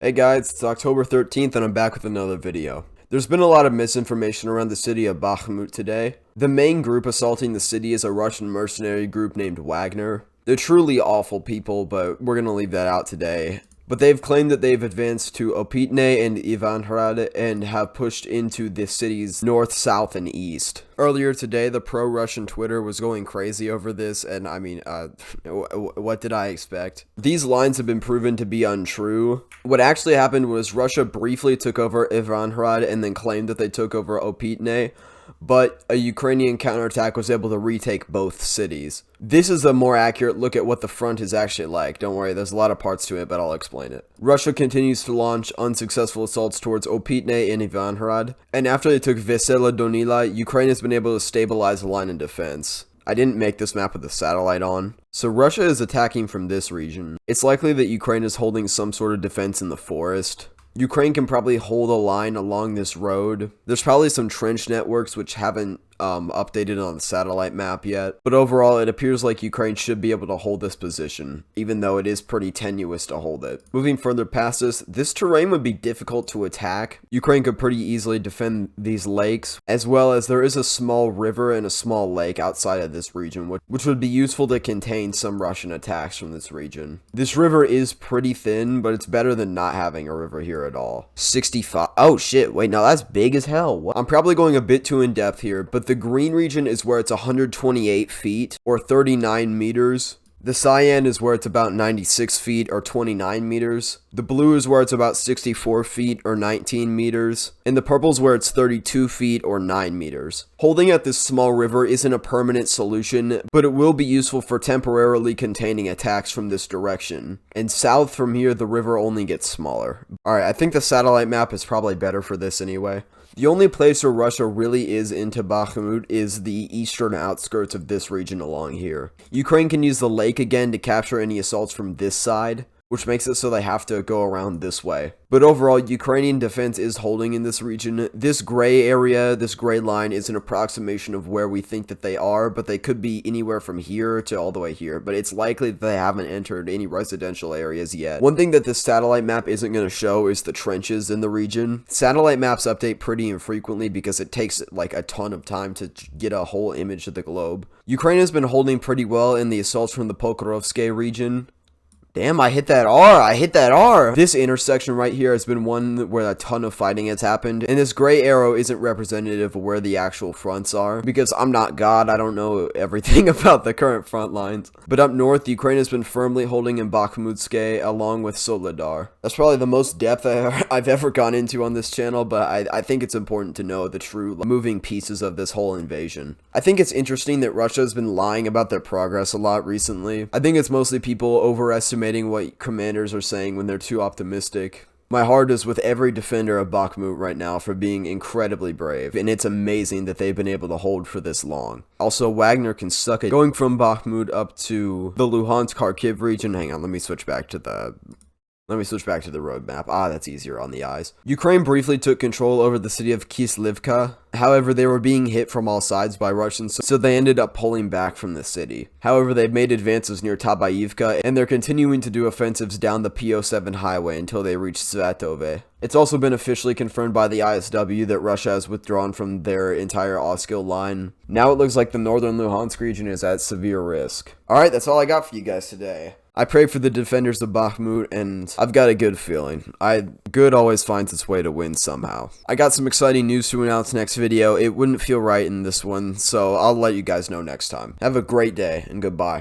Hey guys, it's October 13th and I'm back with another video. There's been a lot of misinformation around the city of Bakhmut today. The main group assaulting the city is a Russian mercenary group named Wagner. They're truly awful people, but we're gonna leave that out today. But they've claimed that they've advanced to Opitne and Ivanhrad and have pushed into the city's north, south, and east. Earlier today, the pro-Russian Twitter was going crazy over this, and I mean, what did I expect? These lines have been proven to be untrue. What actually happened was Russia briefly took over Ivanhrad and then claimed that they took over Opitne, but a Ukrainian counterattack was able to retake both cities. This is a more accurate look at what the front is actually like. Don't worry, there's a lot of parts to it, but I'll explain it. Russia continues to launch unsuccessful assaults towards Opitne and Ivanhrad, and after they took Vesela Donila, Ukraine has been able to stabilize the line of defense. I didn't make this map with the satellite on. So Russia is attacking from this region. It's likely that Ukraine is holding some sort of defense in the forest. Ukraine can probably hold a line along this road. There's probably some trench networks which haven't updated on the satellite map yet. But overall, it appears like Ukraine should be able to hold this position, even though it is pretty tenuous to hold it. Moving further past this terrain would be difficult to attack. Ukraine could pretty easily defend these lakes, as well as there is a small river and a small lake outside of this region, which would be useful to contain some Russian attacks from this region. This river is pretty thin, but it's better than not having a river here at all. 65. Oh shit, wait, now that's big as hell. What? I'm probably going a bit too in depth here, but the green region is where it's 128 feet or 39 meters. The cyan is where it's about 96 feet or 29 meters. The blue is where it's about 64 feet or 19 meters. And the purple is where it's 32 feet or 9 meters. Holding at this small river isn't a permanent solution, but it will be useful for temporarily containing attacks from this direction. And south from here, the river only gets smaller. Alright, I think the satellite map is probably better for this anyway. The only place where Russia really is into Bakhmut is the eastern outskirts of this region along here. Ukraine can use the lake again to capture any assaults from this side, which makes it so they have to go around this way. But overall, Ukrainian defense is holding in this region. This gray area, this gray line, is an approximation of where we think that they are, but they could be anywhere from here to all the way here. But it's likely that they haven't entered any residential areas yet. One thing that this satellite map isn't going to show is the trenches in the region. Satellite maps update pretty infrequently because it takes like a ton of time to get a whole image of the globe. Ukraine has been holding pretty well in the assaults from the Pokrovsky region. Damn, I hit that R. This intersection right here has been one where a ton of fighting has happened, and this gray arrow isn't representative of where the actual fronts are, because I'm not God, I don't know everything about the current front lines. But up north, Ukraine has been firmly holding in Bakhmutske along with Soledar. That's probably the most depth I've ever gone into on this channel, but I think it's important to know the true moving pieces of this whole invasion. I think it's interesting that Russia has been lying about their progress a lot recently. I think it's mostly people overestimating what commanders are saying when they're too optimistic. My heart is with every defender of Bakhmut right now for being incredibly brave, and it's amazing that they've been able to hold for this long. Also, Wagner can suck it. Going from Bakhmut up to the Luhansk-Kharkiv region, hang on, let me switch back to the road map. That's easier on the eyes. Ukraine briefly took control over the city of Kislivka. However, they were being hit from all sides by Russians, so they ended up pulling back from the city. However, they've made advances near Tabaivka, and they're continuing to do offensives down the PO7 highway until they reach Svatove. It's also been officially confirmed by the ISW that Russia has withdrawn from their entire Oskil line. Now it looks like the northern Luhansk region is at severe risk. Alright, that's all I got for you guys today. I pray for the defenders of Bakhmut, and I've got a good feeling. Good always finds its way to win somehow. I got some exciting news to announce next video. It wouldn't feel right in this one, so I'll let you guys know next time. Have a great day, and goodbye.